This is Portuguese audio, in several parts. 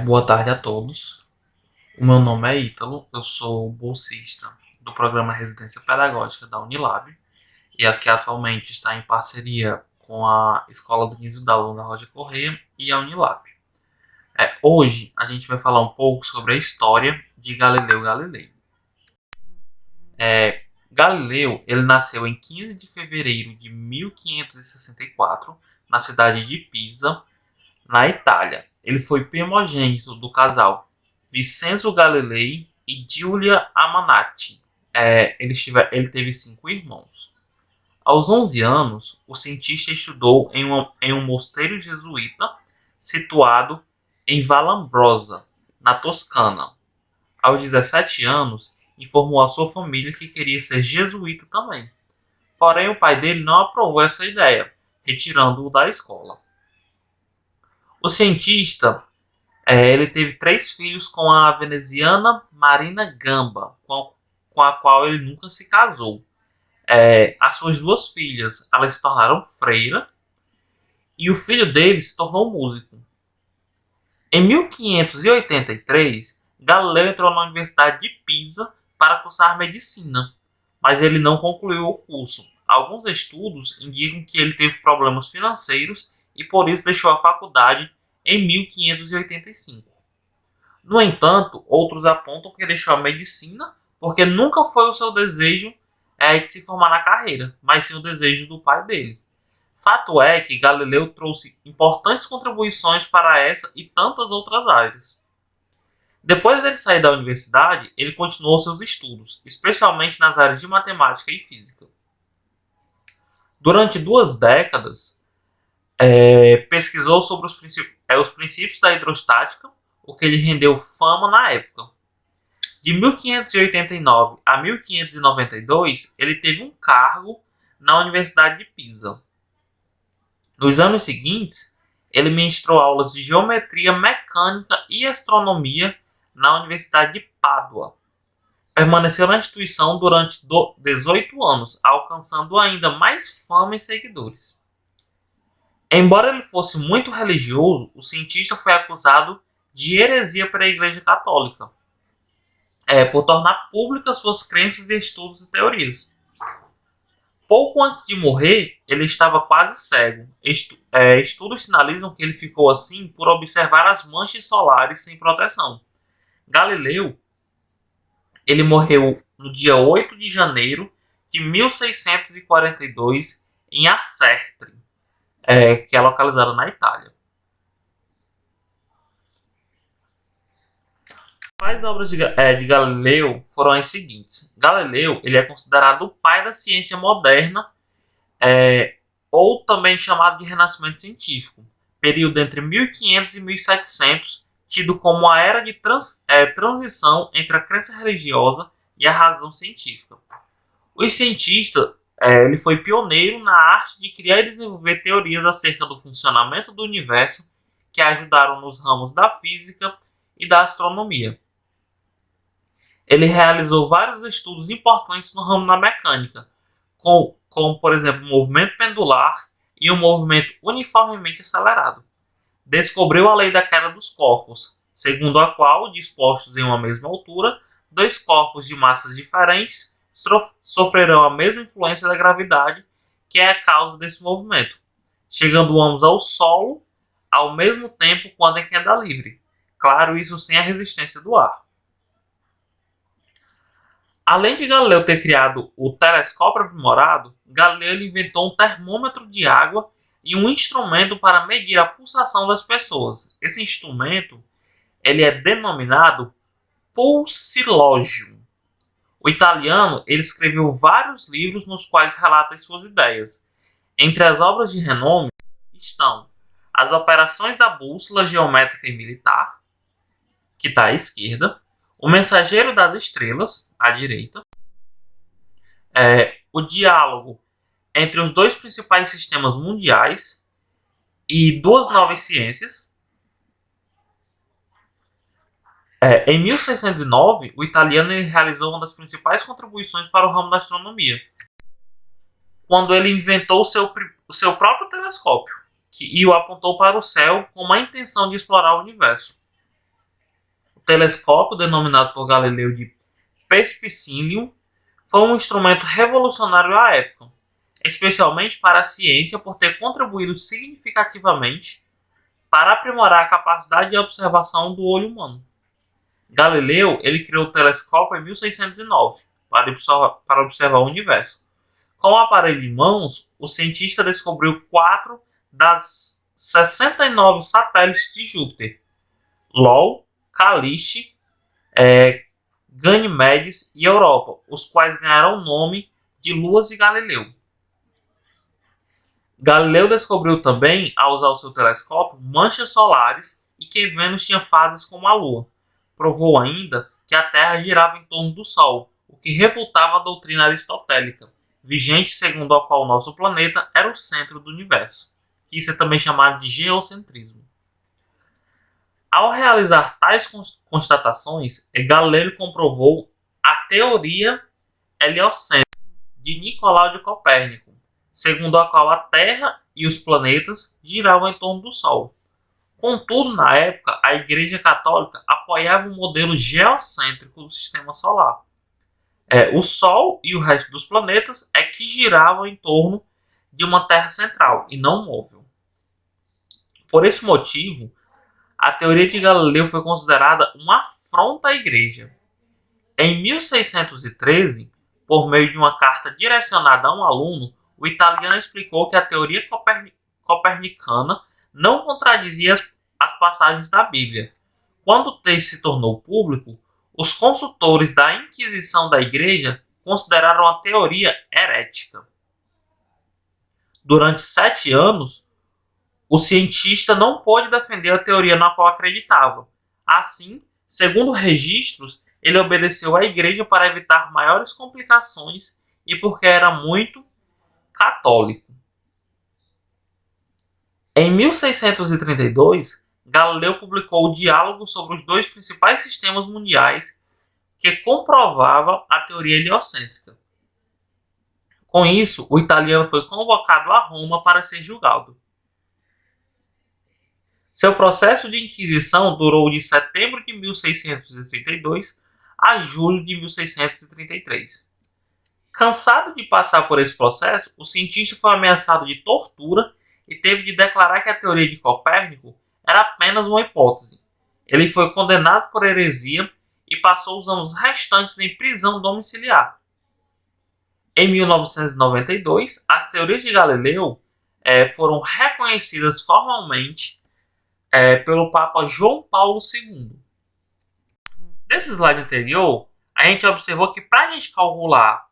Boa tarde a todos. O meu nome é Ítalo, eu sou bolsista do programa Residência Pedagógica da Unilab e aqui atualmente está em parceria com a Escola do Nísio da Luna Rocha Correia e a Unilab. Hoje a gente vai falar um pouco sobre a história de Galileu Galilei. Galileu ele nasceu em 15 de fevereiro de 1564 na cidade de Pisa, na Itália. Ele foi primogênito do casal Vincenzo Galilei e Giulia Amanati. Ele teve 5 irmãos. Aos 11 anos, o cientista estudou em um mosteiro jesuíta situado em Vallombrosa, na Toscana. Aos 17 anos, informou a sua família que queria ser jesuíta também. Porém, o pai dele não aprovou essa ideia, retirando-o da escola. O cientista ele teve 3 filhos com a veneziana Marina Gamba, com a qual ele nunca se casou. As suas 2 filhas elas se tornaram freira e o filho dele se tornou músico. Em 1583, Galileu entrou na Universidade de Pisa para cursar medicina, mas ele não concluiu o curso. Alguns estudos indicam que ele teve problemas financeiros e por isso deixou a faculdade em 1585. No entanto, outros apontam que deixou a medicina porque nunca foi o seu desejo de se formar na carreira, mas sim o desejo do pai dele. Fato é que Galileu trouxe importantes contribuições para essa e tantas outras áreas. Depois dele sair da universidade, ele continuou seus estudos, especialmente nas áreas de matemática e física. Durante 2 décadas, pesquisou sobre os princípios da hidrostática, o que lhe rendeu fama na época. De 1589 a 1592, ele teve um cargo na Universidade de Pisa. Nos anos seguintes, ele ministrou aulas de geometria mecânica e astronomia na Universidade de Pádua. Permaneceu na instituição durante 18 anos, alcançando ainda mais fama e seguidores. Embora ele fosse muito religioso, o cientista foi acusado de heresia pela Igreja Católica, por tornar públicas suas crenças e estudos e teorias. Pouco antes de morrer, ele estava quase cego. Estudos sinalizam que ele ficou assim por observar as manchas solares sem proteção. Galileu ele morreu no dia 8 de janeiro de 1642 em Arcertre, que é localizada na Itália. As obras de Galileu foram as seguintes. Galileu ele é considerado o pai da ciência moderna, ou também chamado de Renascimento Científico, período entre 1500 e 1700, tido como a era de transição entre a crença religiosa e a razão científica. O cientista ele foi pioneiro na arte de criar e desenvolver teorias acerca do funcionamento do universo que ajudaram nos ramos da física e da astronomia. Ele realizou vários estudos importantes no ramo da mecânica, como por exemplo, o movimento pendular e o movimento uniformemente acelerado. Descobriu a lei da queda dos corpos, segundo a qual, dispostos em uma mesma altura, 2 corpos de massas diferentes sofrerão a mesma influência da gravidade, que é a causa desse movimento, chegando ambos ao solo ao mesmo tempo quando em queda livre. Claro, isso sem a resistência do ar. Além de Galileu ter criado o telescópio aprimorado, Galileu inventou um termômetro de água e um instrumento para medir a pulsação das pessoas. Esse instrumento ele é denominado pulsilógio. O italiano ele escreveu vários livros nos quais relata as suas ideias. Entre as obras de renome estão As Operações da Bússola Geométrica e Militar, que está à esquerda, O Mensageiro das Estrelas, à direita, o diálogo entre os 2 principais sistemas mundiais e 2 novas ciências. Em 1609, o italiano ele realizou uma das principais contribuições para o ramo da astronomia, quando ele inventou o seu próprio telescópio e o apontou para o céu com a intenção de explorar o universo. telescópio, denominado por Galileu de Perspicillium, foi um instrumento revolucionário à época, especialmente para a ciência por ter contribuído significativamente para aprimorar a capacidade de observação do olho humano. Galileu ele criou o telescópio em 1609 para observar o universo. Com o aparelho em mãos, o cientista descobriu 4 das 69 satélites de Júpiter: Io, Callisto, Ganymedes e Europa, os quais ganharam o nome de luas de Galileu. Galileu descobriu também, ao usar o seu telescópio, manchas solares e que Vênus tinha fases como a Lua. Provou ainda que a Terra girava em torno do Sol, o que refutava a doutrina aristotélica, vigente segundo a qual o nosso planeta era o centro do universo, que isso é também chamado de geocentrismo. Ao realizar tais constatações, Galileu comprovou a teoria heliocêntrica de Nicolau de Copérnico, segundo a qual a Terra e os planetas giravam em torno do Sol. Contudo, na época, a Igreja Católica apoiava o modelo geocêntrico do Sistema Solar. O Sol e o resto dos planetas é que giravam em torno de uma Terra central e não móvel. Por esse motivo, a teoria de Galileu foi considerada uma afronta à Igreja. Em 1613, por meio de uma carta direcionada a um aluno, o italiano explicou que a teoria copernicana não contradizia as passagens da Bíblia. Quando o texto se tornou público, os consultores da Inquisição da Igreja consideraram a teoria herética. Durante 7 anos, o cientista não pôde defender a teoria na qual acreditava. Assim, segundo registros, ele obedeceu à Igreja para evitar maiores complicações e porque era muito católico. Em 1632, Galileu publicou o Diálogo sobre os dois principais sistemas mundiais que comprovava a teoria heliocêntrica. Com isso, o italiano foi convocado a Roma para ser julgado. Seu processo de inquisição durou de setembro de 1632 a julho de 1633. Cansado de passar por esse processo, o cientista foi ameaçado de tortura e teve de declarar que a teoria de Copérnico era apenas uma hipótese. Ele foi condenado por heresia e passou os anos restantes em prisão domiciliar. Em 1992, as teorias de Galileu foram reconhecidas formalmente pelo Papa João Paulo II. Nesse slide anterior, a gente observou que para a gente calcular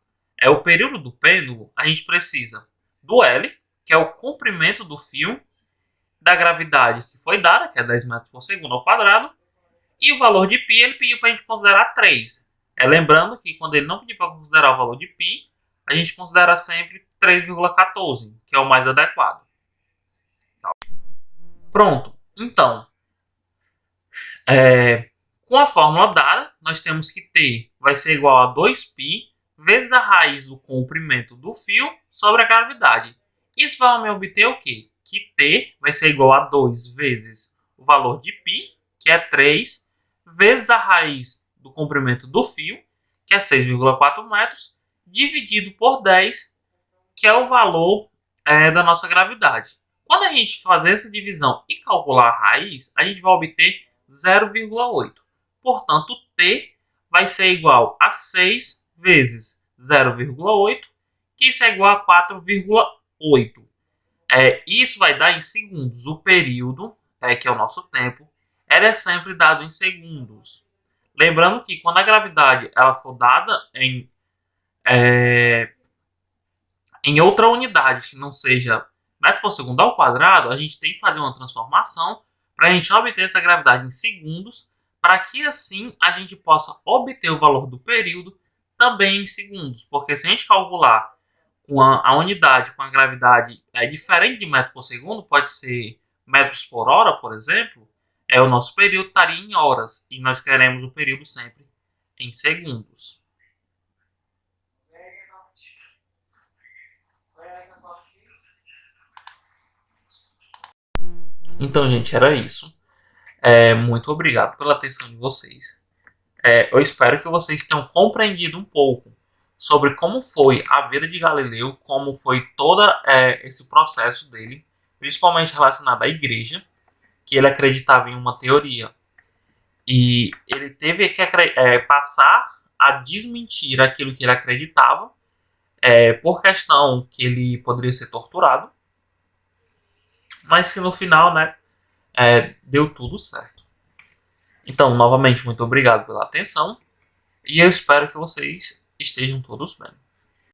o período do pêndulo, a gente precisa do L, que é o comprimento do fio, da gravidade que foi dada, que é 10 metros por segundo ao quadrado, e o valor de π ele pediu para a gente considerar 3. Lembrando que quando ele não pediu para considerar o valor de π, a gente considera sempre 3,14, que é o mais adequado. Pronto. Então, com a fórmula dada, nós temos que T vai ser igual a 2π vezes a raiz do comprimento do fio sobre a gravidade. Isso vai me obter o quê? Que T vai ser igual a 2 vezes o valor de π, que é 3, vezes a raiz do comprimento do fio, que é 6,4 metros, dividido por 10, que é o valor da nossa gravidade. Quando a gente fazer essa divisão e calcular a raiz, a gente vai obter 0,8. Portanto, T vai ser igual a 6 vezes 0,8, que isso é igual a 4,8. Isso vai dar em segundos. O período, que é o nosso tempo, ele é sempre dado em segundos. Lembrando que quando a gravidade ela for dada em outra unidade que não seja metro por segundo ao quadrado, a gente tem que fazer uma transformação para a gente obter essa gravidade em segundos, para que assim a gente possa obter o valor do período também em segundos. Porque se a gente calcular com a unidade com a gravidade diferente de metro por segundo, pode ser metros por hora, por exemplo, o nosso período estaria em horas e nós queremos o período sempre em segundos. Então, gente, era isso. Muito obrigado pela atenção de vocês. Eu espero que vocês tenham compreendido um pouco sobre como foi a vida de Galileu, como foi todo esse processo dele, principalmente relacionado à igreja, que ele acreditava em uma teoria. E ele teve que passar a desmentir aquilo que ele acreditava, por questão que ele poderia ser torturado, mas que no final, né, deu tudo certo. Então, novamente, muito obrigado pela atenção e eu espero que vocês estejam todos bem.